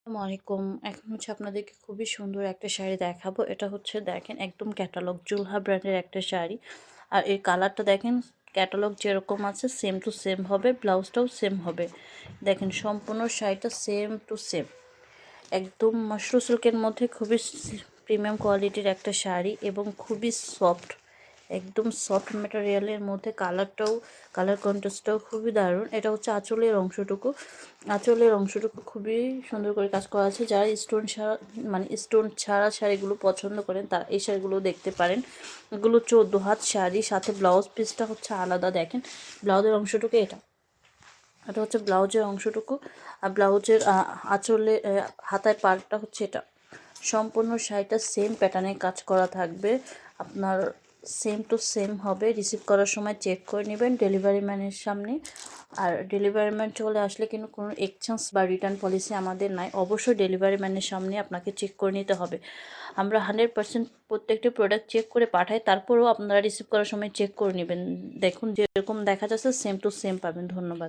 আসসালামু আলাইকুম। এখন আপনাদেরকে খুবই সুন্দর একটা শাড়ি দেখাবো। এটা দেখেন একদম ক্যাটালগ জুলহা ব্র্যান্ডের একটা শাড়ি। আর এই কালারটা দেখেন ক্যাটালগ যেরকম আছে সেম টু সেম হবে, ব্লাউজটাও সেম হবে। দেখেন সম্পূর্ণ শাড়িটা সেম টু সেম। একদম মাশরু সিল্কের মধ্যে খুবই প্রিমিয়াম কোয়ালিটির একটা শাড়ি এবং খুবই সফট, একদম সফট ম্যাটেরিয়ালের মধ্যে কালার কন্ট্রাস্টটাও খুবই দারুণ। এটা আঁচলের অংশটুকু খুবই সুন্দর করে কাজ করা আছে। যারা স্টোন ছাড়া শাড়িগুলো পছন্দ করেন তারা এই শাড়িগুলো দেখতে পারেন। এগুলো 14 হাত শাড়ি, সাথে ব্লাউজ পিসটা আলাদা। দেখেন ব্লাউজের অংশটুকু এটা ব্লাউজের অংশটুকু। আর ব্লাউজের হাতায় পার্টটা এটা। সম্পূর্ণ শাড়িটা সেম প্যাটার্নে কাজ করা থাকবে। আপনার সেম টু সেম হবে। রিসিভ করার সময় চেক করে নেবেন ডেলিভারি ম্যানের সামনে। আর ডেলিভারি ম্যান চলে আসলে কিন্তু কোনো এক্সচেঞ্জ বা রিটার্ন পলিসি আমাদের নাই। অবশ্যই ডেলিভারি ম্যানের সামনে আপনাকে চেক করে নিতে হবে। আমরা 100% প্রত্যেকটি প্রোডাক্ট চেক করে পাঠাই, তারপরেও আপনারা রিসিভ করার সময় চেক করে নেবেন। দেখুন যেরকম দেখা যাচ্ছে সেম টু সেম পাবেন। ধন্যবাদ।